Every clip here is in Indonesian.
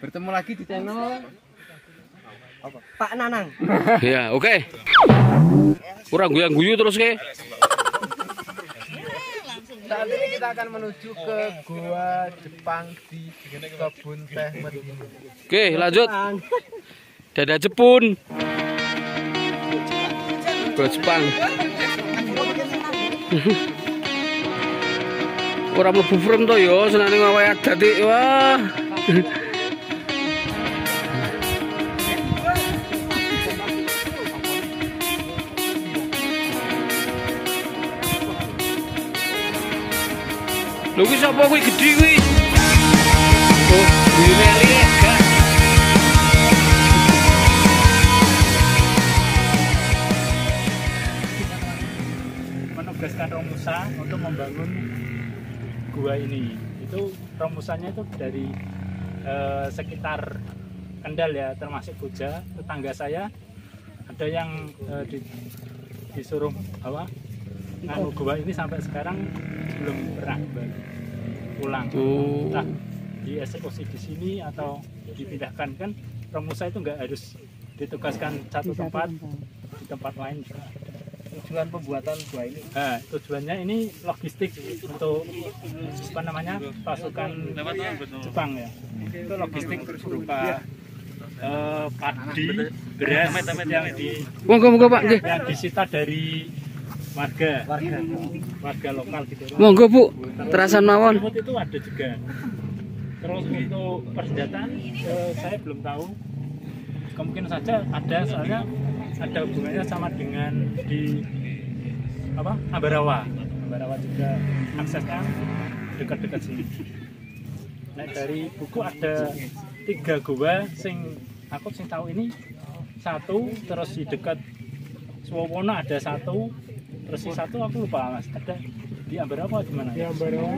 Bertemu lagi di channel Pak Nanang. Ya, oke. Kurang guyang-guyu terus ke. Saat ini kita akan menuju ke Goa Jepang di kebun teh Medina. Oke, lanjut. Dada Jepun. Goa Jepang. Ora mlebu frame to ya, senane ngawe adat iki. Wah. Lho ki sapa kuwi gedhi kuwi? Oh, guyune ali gak. Menugaskan Romusa untuk membangun gua ini. Itu Romusannya itu dari sekitar Kendal ya, termasuk Koja, tetangga saya ada yang disuruh apa? Nganu gua ini sampai sekarang belum pernah pulang. Entah dieksekusi di sini atau dipindahkan, kan Romusa itu nggak harus ditugaskan satu tempat, di tempat lain. Tujuan pembuatan gua ini. Nah, tujuannya ini logistik untuk apa namanya pasukan Jepang ya. Itu logistik berupa padi, beras yang Monggo Pak nggih. yang disita dari warga lokal gitu. Monggo Bu, terasan mawon. Lumut itu ada juga. Terus untuk persenjataan saya belum tahu. Kemungkinan saja ada, soalnya ada hubungannya sama dengan di apa Ambarawa. Ambarawa juga aksesnya dekat-dekat sini. Nah, dari buku ada 3 gua aku tahu ini 1, terus di dekat Suwono ada 1, terus si 1 aku lupa Mas. Ada di Ambarawa di mana? Di Ambarawa.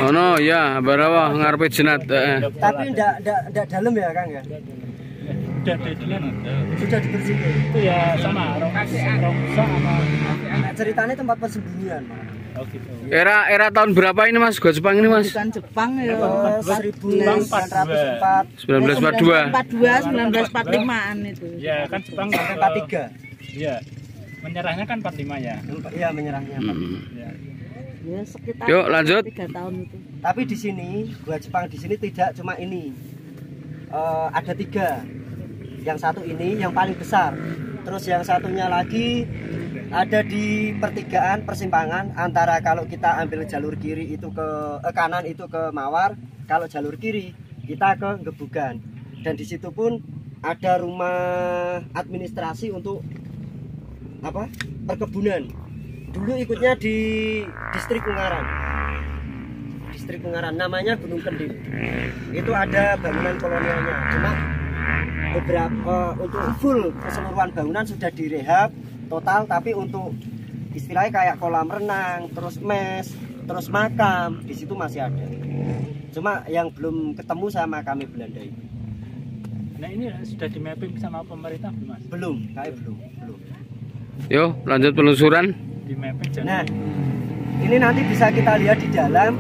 Oh no, ya, Ambarawa ngarepe jenat. Tapi enggak dalam ya, Kang ya? Udah Sudah dibersihkan. itu ya sama Romusa sama Ceritanya tempat persembunyian, Mas. oh gitu. Era tahun berapa ini Mas? Goa Jepang ini Mas? Bukan Jepang ya. 1904. 1942. 1945-an itu. Ya kan Jepang 43. Iya. Menyerahnya kan 45 ya. Iya, menyerahnya. Ya. Ya sekitar Yuk, lanjut. 3 tahun itu. Tapi di sini gua Jepang di sini tidak cuma ini. Ada 3. Yang satu ini yang paling besar. Terus yang satunya lagi ada di pertigaan persimpangan antara kalau kita ambil jalur kiri itu ke kanan itu ke Mawar, kalau jalur kiri kita ke Gebugan. Dan di situ pun ada rumah administrasi untuk apa? Perkebunan. Dulu ikutnya di distrik Ungaran. Distrik Ungaran namanya Gunung Kendil. Itu ada bangunan kolonialnya. Cuma beberapa untuk full keseluruhan bangunan sudah direhab total, tapi untuk istilahnya kayak kolam renang, terus mes, terus makam di situ masih ada. Cuma yang belum ketemu sama kami Belanda itu. Nah ini sudah di mapping sama pemerintah belum Mas? Belum, belum. Yo, lanjut penelusuran. Di mapping jangan. Nah, ini nanti bisa kita lihat di dalam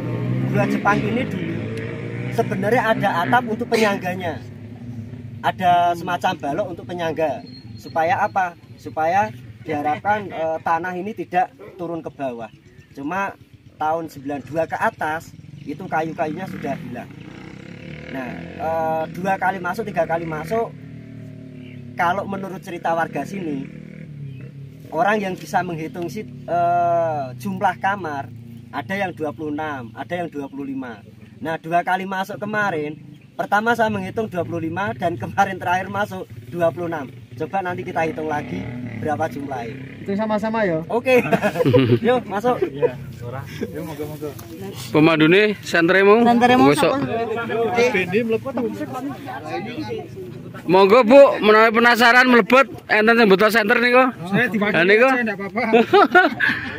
Gua Jepang ini dulu sebenarnya ada atap untuk penyangganya. Ada semacam balok untuk penyangga. Supaya apa? Supaya diharapkan tanah ini tidak turun ke bawah. Cuma tahun 92 ke atas itu kayu-kayunya sudah hilang. Nah, 2 kali masuk, 3 kali masuk. Kalau menurut cerita warga sini, orang yang bisa menghitung jumlah kamar ada yang 26, ada yang 25. Nah, 2 kali masuk kemarin, pertama saya menghitung 25 dan kemarin terakhir masuk 26. Coba nanti kita hitung lagi berapa jumlahnya. Itu sama-sama ya. Oke. Yuk, masuk. Iya, ora. Yuk moga-moga. Pemandune sentre mau. Besok. Monggo Bu, menawi penasaran mlebet enten sing butuh senter niku. Saya dibagi aja enggak apa-apa.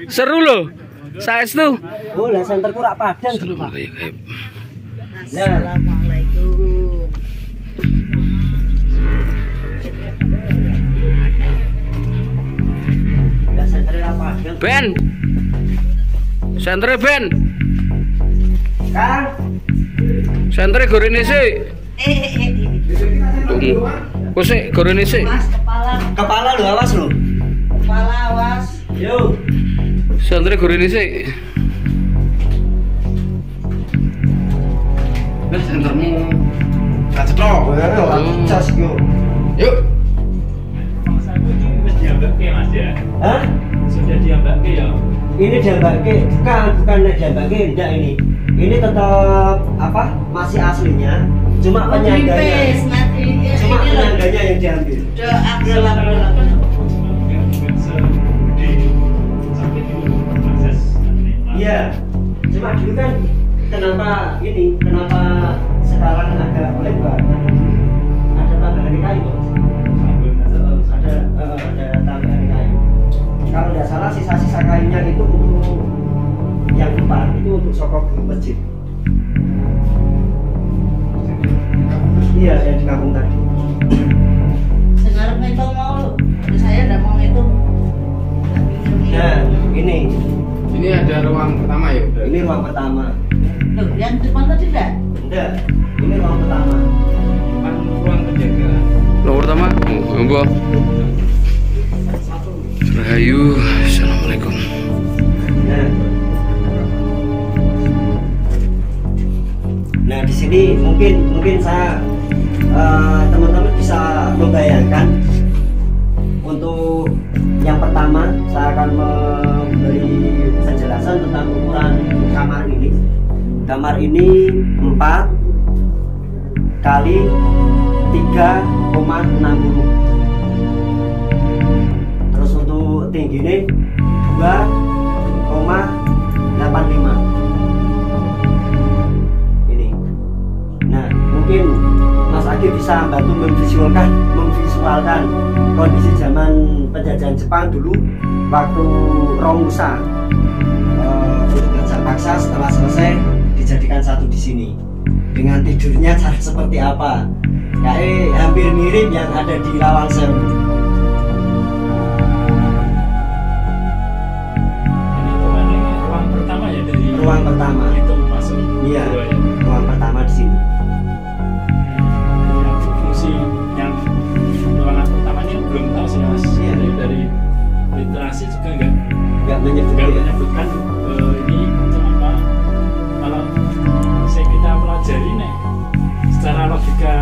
Seru loh. Saestu. Oh, lah senterku rak padan dulu, Pak. Assalamualaikum. Lah sentere rak padan. Ben. Sentre Ben. Kang. Sentre gorene sih. Wes sik, gorene sik. Mas kepala, Kepala lu awas lu. kepala awas. Yo. Santre gorene sik. Nah, sentermu kacetro. Cas yo. Yuk. Masa itu wis diambake Mas ya. Hah? Sudah diambake ya. Ini diambake, bukan diambake, enggak ini. Ini tetap apa? Masih aslinya, cuma penyangganya. Nipis, nanti Cuma ini loh. penyangganya yang diambil. Agak lama. Iya. Cuma dulu kan kenapa sekarang agak lebar? Ada tambahan kayu. Ada tambahan kayu. Kalau tidak salah sisa-sisa kayunya itu untuk yang 4 itu untuk sokok masjid. Iya, yang di kampung tadi. Sekarang itu mau, saya udah mau itu. Nah, ini Ini ada ruang pertama ya. ini ruang pertama. Loh, yang depan tadi enggak? Enggak, ini ruang pertama. Depan ruang penjaga. Nomor pertama, monggo. Rahayu, assalamualaikum. Nah, di sini mungkin saya teman-teman bisa membayangkan untuk yang pertama saya akan memberi penjelasan tentang ukuran kamar ini. Kamar ini 4 kali 3,60. Terus untuk tingginya 2,85. Ini. Nah, mungkin Mas Agi bisa bantu memvisualkan kondisi zaman penjajahan Jepang dulu waktu Romusa untuk kerja paksa setelah selesai dijadikan satu di sini dengan tidurnya cara seperti apa, kayak hampir mirip yang ada di Lawang Sewu. Ini kemarin ruang pertama ya dari Ruang pertama. itu masuk. Iya, dua ya. ruang pertama di sini. Yang fungsi yang ruangan pertama ini belum tahu sih Mas. Iya. Dari literasi juga Nggak nggak menyebut ya. menyebutkan ini untuk apa. Kalau kita pelajari nih secara logika,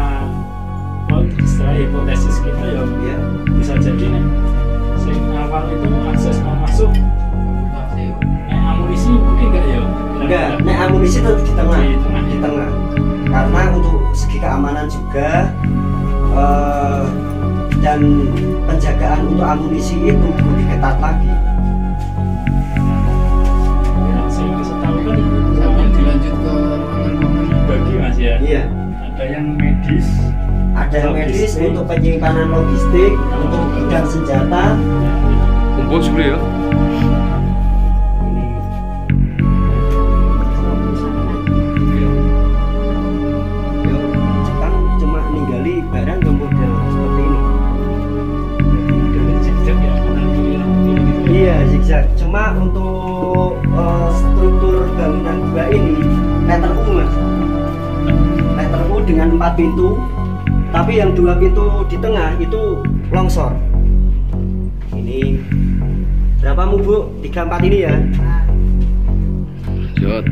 secara hipotesis kita ya Iya. bisa jadi nih sing awal itu akses mau masuk amunisi mungkin nggak ya? Enggak, nek amunisi tetap di tengah. Di tengah. Di tengah. Karena untuk segi keamanan juga dan penjagaan untuk amunisi itu lebih ketat lagi. Yang saya setahu kan Sampai dilanjut ke ruangan-ruangan. bagi Mas ya. Iya. Ada yang medis, Ada yang medis Logistik. untuk penyimpanan logistik, untuk gudang senjata. Kumpul sebeli ya. Ini yo, Jepang cuma ninggali barang yang model seperti ini. dengan zigzag ya nanti gitu. Iya, zigzag. Cuma untuk struktur bangunan gua ini letter U, Mas. Letter U dengan 4 pintu. Tapi yang 2 pintu di tengah itu longsor. Ini berapa mu, Bu? 34 ini ya. Jot.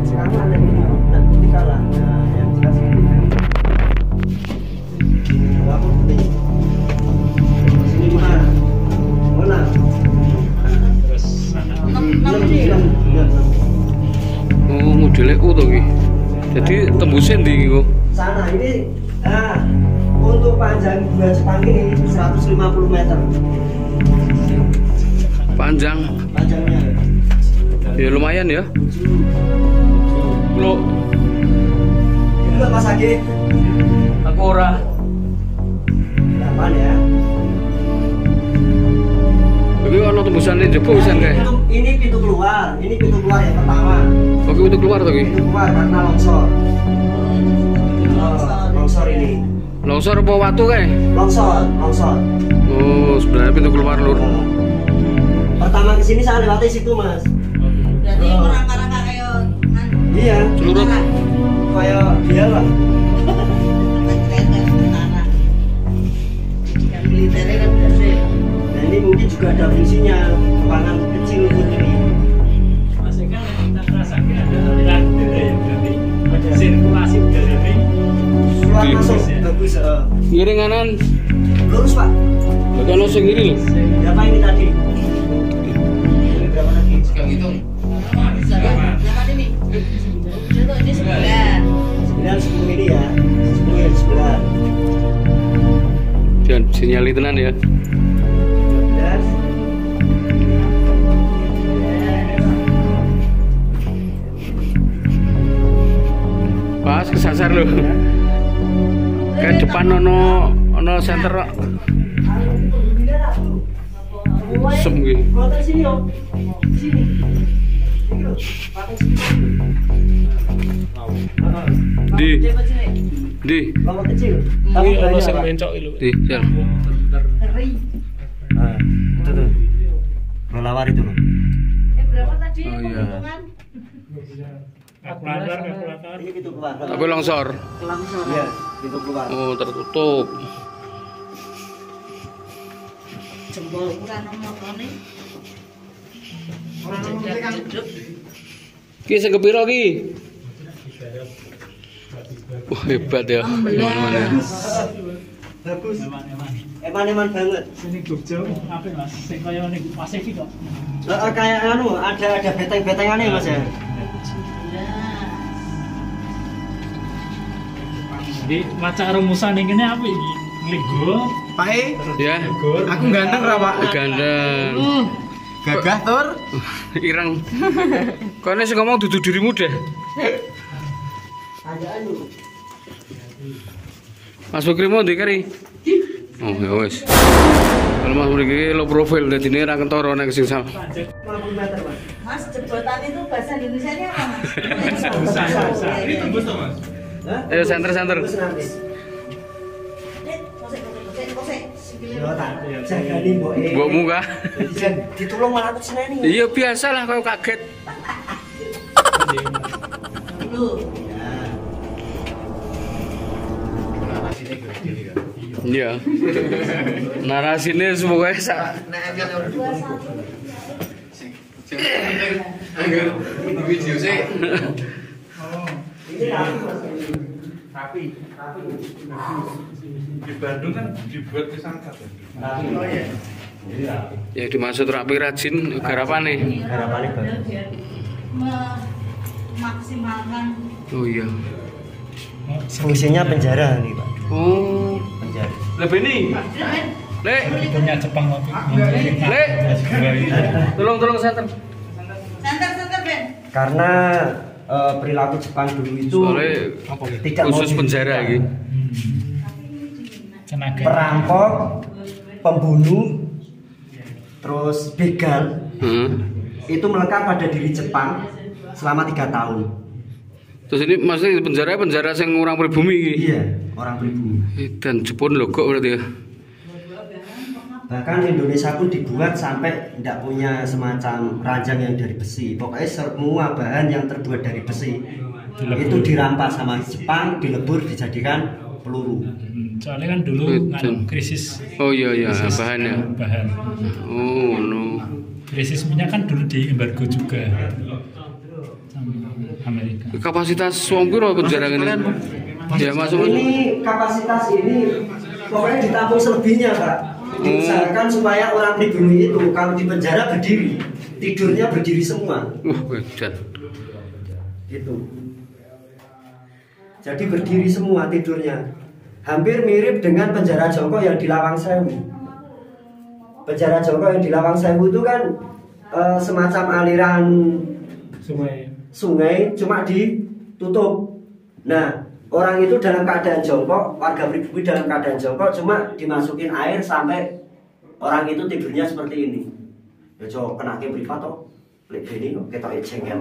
Sekarang ada ini, nanti kalah. Nah, yang jelas ini. Berapa nih? Sini mana? Mana? Terus sana Oh, modelnya U tuh ki. Jadi tembusin di kok. Sana ini untuk panjang gua Jepang ini 150 meter Panjang. panjangnya. Ya lumayan ya. Lo Ini loh Mas Agi, aku ora. 8 ya. Iki ono tembusan di jebol pisan kae. Ini pintu keluar yang pertama. Oke, untuk keluar tuh ki. Pintu keluar karena longsor. Longsor ini. Longsor apa watu kae? Longsor. Oh, sebenarnya pintu keluar lur. Pertama kesini saya lewati situ mas. Berarti orang-orang kayak kan. Iya. Celurut. Kayak dia lah. Tentara. Yang militernya kan berhasil. Nah ini mungkin juga ada fungsinya ruangan kecil pun ini. Masih kan kita rasakan ada aliran udara ya berarti ada sirkulasi udara ini. Keluar masuk bagus. Kiri kanan. Lurus pak. Lho kan sing kiri lho. Berapa ini tadi? Ini berapa lagi? Sekarang hitung. Berapa ini? Ini 9. 9 10 ini ya. 10 ya 9. Jangan sinyal tenan ya. 12. Pas kesasar lho. Ke depan ono center kok. Sem iki. Kota sini om. Sini. Ini loh. Pakai sini. Di. Di. Kelompok kecil. Ini ono banyak, sing Pak. mencok iki lho. Di. Jal. Nah, itu tuh. Rolawar itu loh. Berapa tadi? Oh, iya. Penghitungan? Kalkulator. Ini pintu keluar. Tapi longsor. Langsung. Iya, pintu keluar. Oh, tertutup. Jempol ukuran motornya. Orang hidup. Ki sing kepiro ki? Wah, hebat ya. Mana-mana. Bagus. Eman-eman. Eman-eman banget. Sini Jogja apa Mas? Sing kaya ning Pasifik kok. Kayak anu, ada beteng-betengannya mas ya. Jadi maca rumusan ini apa ini? Lego, Pai, Ya. aku ganteng ra, Pak. Gandeng. Gagah tur. Ireng. Kone sing ngomong dudu dirimu deh. Ada anu. Mas Bukri mau dikari. Oh, ya wis. Kalau Mas Bukri low profile dadi ini ra kentoro nek sing sama. 50 meter mas. Mas, jebotan itu bahasa Indonesia-nya apa Mas? Ini tembus toh, Mas? Hah? Ayo center. Terus nanti. Kosek. Yo tak jagani mboke. Mbokmu kah? Jan ditulung malah aku seneni. Iya biasa lah kau kaget. Dulu. Iya. Narasine semoga sak. Angger video sih. Ini Tapi di Bandung kan dibuat kesangka. Ya dimaksud rapi rajin garapane. Garapane bagus. Biar memaksimalkan. Oh iya. Fungsinya penjara nih pak. Oh. Penjara. Lebih nih. Lek, punya Jepang waktu Lek. Tolong center. Santar Ben. Karena perilaku Jepang dulu itu Soalnya tidak khusus mau penjara dibuka. gitu. tenaga. Perampok, pembunuh, terus begal itu melekat pada diri Jepang selama 3 tahun. Terus ini maksudnya penjara yang orang pribumi iki. Iya, orang pribumi. Dan Jepun lho kok berarti ya. Bahkan Indonesia pun dibuat sampai tidak punya semacam ranjang yang dari besi. Pokoknya semua bahan yang terbuat dari besi itu dirampas sama Jepang, dilebur, dijadikan peluru. Soalnya kan dulu krisis. Oh iya bahannya. Bahan. Oh no. Krisis minyak kan dulu di embargo juga sama Amerika. Kapasitas wong piro penjara ini? Ya masuk. Ini kapasitas ini pokoknya ditampung selebihnya, Pak. Diusahakan supaya orang pribumi itu kalau di penjara berdiri, tidurnya berdiri semua. Wedan. Gitu. Jadi berdiri semua tidurnya. Hampir mirip dengan penjara Jongkok yang di Lawang Sewu. Penjara Jongkok yang di Lawang Sewu itu kan semacam aliran sungai cuma ditutup. Nah, orang itu dalam keadaan jongkok, warga pribumi dalam keadaan jongkok, cuma dimasukin air sampai orang itu tidurnya seperti ini. Ya coba kena ke privat toh, lek ini kok ketok jengkel.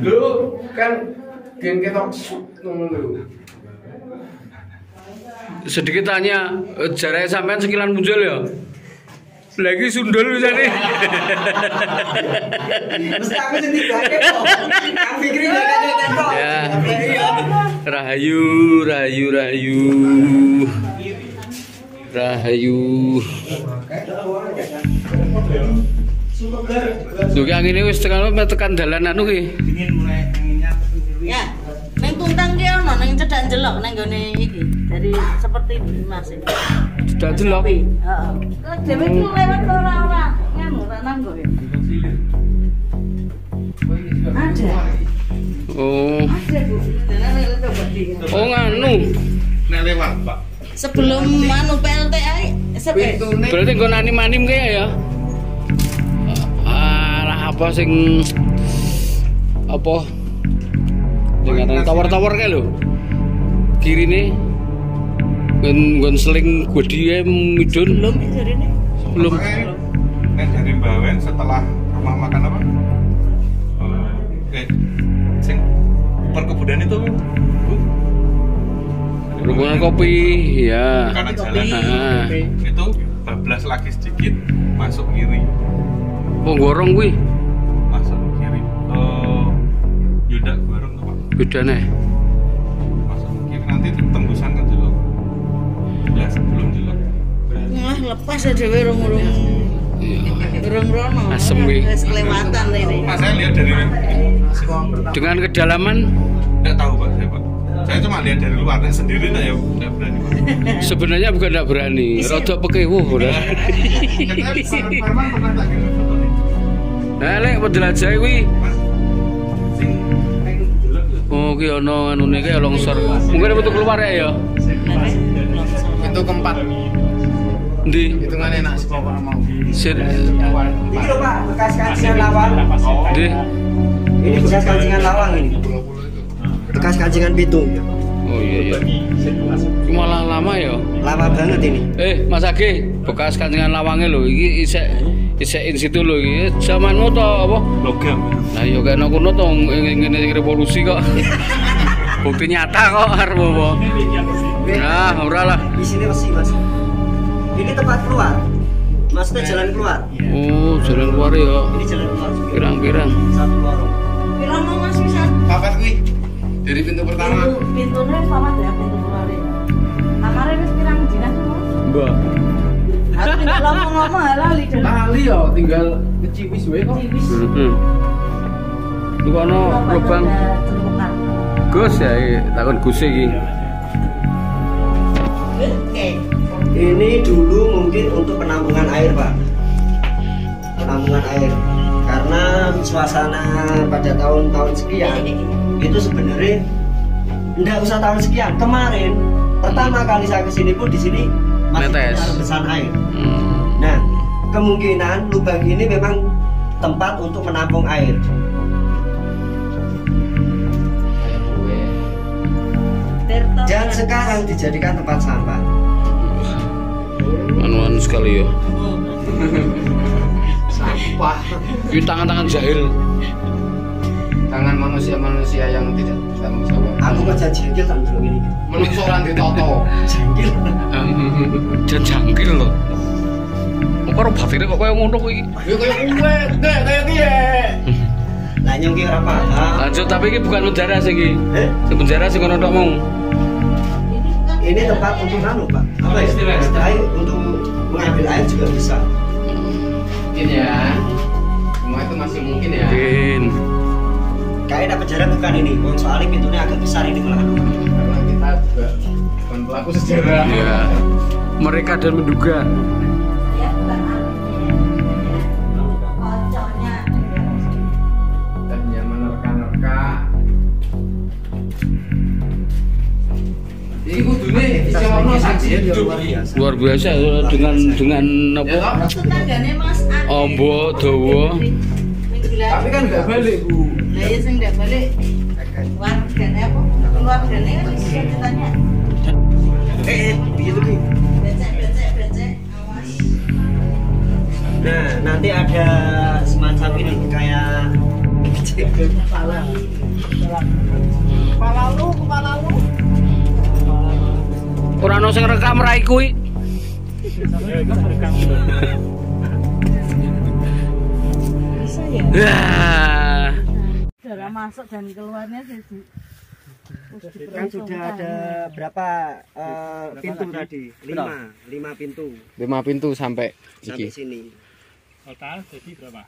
Lu kan gen ketok ngono lho. Sedikit tanya, jaraknya sampean sekilan muncul ya? Lagi sundul bisa nih. Mesti aku sendiri gak kok. Kang Fikri gak kok. Ya. Rahayu, rahayu, rahayu. Rahayu. Duh ki angine wis tekan dalan anu ki. Ya, neng tuntang ki ono neng cedak jelok neng gone iki. Dari seperti ini Mas. Cedak jelok. Heeh. Kok dhewe ki lewat ora nganu ora nanggo ya. Ada. Oh. Ada Bu. Nenek coba di. Oh nganu. Nek lewat, Pak. Sebelum anu PLTA Pintune Berarti nggon anim-anim kaya ya. Alah apa sing apa? Dengan tower-tower kae lho. Kirine nggon seling gede midun. belum jarine. Belum. nek dari Bawen setelah rumah makan apa? Sing perkebunan itu, Bu. Perkebunan kopi, ya. Kanan jalan. Heeh. Itu bablas lagi sedikit masuk kiri. Oh, gorong kuwi. Masuk kiri. Yudak Gorong tuh, Pak. Bedane. Masuk kiri nanti tembusan ke Jelok. Ya, sebelum Jelok. Wah, lepas ya dhewe urung-urung. Urung-rono. Asem kuwi. Wis kelewatan ini. Mas saya lihat dari Dengan kedalaman enggak tahu, Pak, saya cuma lihat dari luar, nek sendiri nah ya enggak berani, Pak. sebenarnya bukan tidak berani, rada pekewuh udah. Katanya Parman pernah tak kirim foto nih. Nah, lek penjelajahe kuwi. Mas, sing Jelok itu. Oh, ki ono anune ki longsor. Mungkin metu keluar ya. Itu keempat. Ndi? Hitungannya enak sih Bapak mau. Sir. Ini loh Pak, bekas kancingan lawang. Ndi? Ini bekas kancingan lawang ini. Bekas kancingan pitung. Oh iya iya. Ki malah lama ya. Lama banget ini. Mas Age, bekas kancingan lawange lho, iki isek in situ lho iki. Zamanmu to apa? Logam. Nah, yo kena kuno to ngene revolusi kok. Bukti nyata kok arep apa. Nah, ora lah. Di sini masih Mas. Ini tempat keluar. Maksudnya jalan keluar. Oh, jalan keluar ya. Ini jalan keluar. Pirang-pirang. Satu lorong. Piro mau Mas bisa? Papat kuwi. Dari pintu pertama. Pintune papat ya pintu keluar. Kamare wis pirang dina semua. Mbak. Aku tinggal ngomong-ngomong lali deh. Lali ya, tinggal keciwis wae kok. Heeh. Lu kono lubang Gus ya, takon Gus iki. Oke. Ini dulu mungkin untuk penampungan air Pak. Penampungan air. Karena suasana pada tahun-tahun sekian itu sebenarnya enggak usah tahun sekian. Kemarin pertama kali saya kesini pun di sini masih Netes. ada rebesan air. Hmm. Nah, kemungkinan lubang ini memang tempat untuk menampung air. Dan sekarang dijadikan tempat sampah. Anu-anu sekali ya. Sampah. Ini tangan-tangan jahil. Tangan manusia-manusia yang tidak bertanggung jawab. Aku kerja jengkel kan dulu ini. Menungso lan ditoto. Jengkel. Dan jangkil loh. Kok karo batine kok kaya ngono kuwi. Ya kaya kowe, kaya piye? Lah nyongki ora paham. Lanjut, tapi ini bukan penjara sih iki. Eh, Penjara sing ono tok mau. ini tempat untuk anu Pak. Apa ya? Air untuk mengambil air juga bisa. Mungkin ya. Semua itu masih mungkin ya. Mungkin. Kayaknya penjara bukan ini. Soalnya pintunya agak besar ini malah. Karena kita juga bukan pelaku sejarah. Ya. Mereka dan menduga. Ya, bukan kocoknya. Dan yang menerka-nerka. Ini kudune isi ono saksi hidup. Luar biasa dengan apa? Tetanggane Mas Ade. Ombo dawa. Tapi kan nggak balik, Bu. Lah ya sing ndak balik. Wargane apa? Keluargane kan bisa ditanya. Begitu nih. Becek. Awas. Nah, nanti ada semacam ini kayak Kepala. Kepala lu. Ora ono sing rekam rai kuwi. Ya, itu merekam. masuk dan keluarnya sih Kan sudah ada berapa pintu tadi? 5 pintu 5 pintu sampai sampai iki. sini. Total jadi berapa?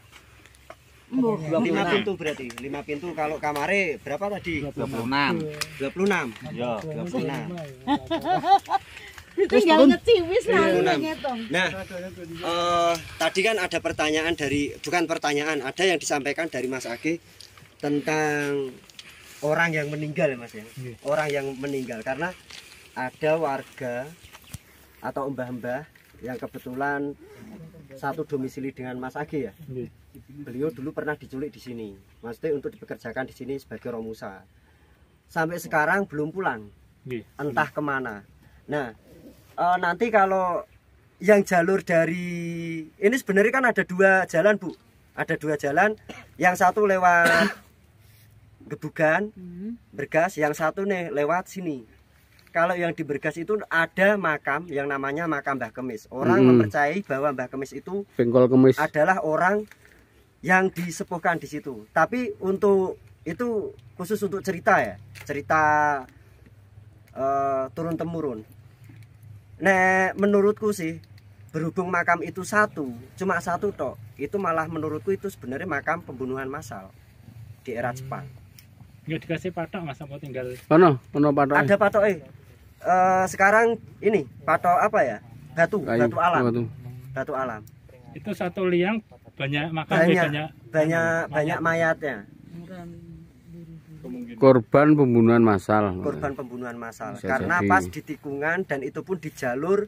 5 pintu berarti. 5 pintu kalau kamare berapa tadi? 26. Ya, 26. tinggal ngeciwis lah 26. ngitung. Nah, tadi kan ada pertanyaan bukan pertanyaan, ada yang disampaikan dari Mas Age tentang orang yang meninggal ya Mas ya. Orang yang meninggal karena ada warga atau mbah-mbah yang kebetulan satu domisili dengan Mas Age ya. Beliau dulu pernah diculik di sini, maksudnya untuk dipekerjakan di sini sebagai romusa. Sampai sekarang belum pulang, entah kemana. Nah, nanti kalau yang jalur dari ini sebenarnya kan ada 2 jalan Bu, ada 2 jalan. Yang satu lewat Gebugan, Bergas, yang satu nih lewat sini. Kalau yang di Bergas itu ada makam yang namanya makam Mbah Kemis. Orang mempercayai bahwa Mbah Kemis itu Bengkol Kemis adalah orang yang disepuhkan di situ. Tapi untuk itu khusus untuk cerita ya, cerita turun temurun. Nah, menurutku sih berhubung makam itu cuma satu tok, itu malah menurutku itu sebenarnya makam pembunuhan massal di era Jepang. Nggak dikasih patok Mas apa tinggal? ono patok. Ada patok sekarang ini patok apa ya? Batu alam. Batu alam. Itu satu liang banyak makam banyak mayatnya. Korban pembunuhan massal. Korban pembunuhan massal. Bisa Karena jadi. pas di tikungan dan itu pun di jalur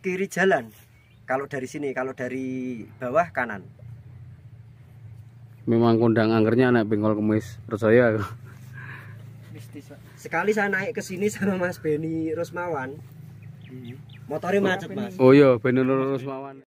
kiri jalan. Kalau dari sini, kalau dari bawah kanan. Memang kondang angkernya anak Bengkol Kemis, percaya aku. Sekali saya naik ke sini sama Mas Beni Rusmawan. Motornya macet, Mas. Oh iya, Beni Rusmawan.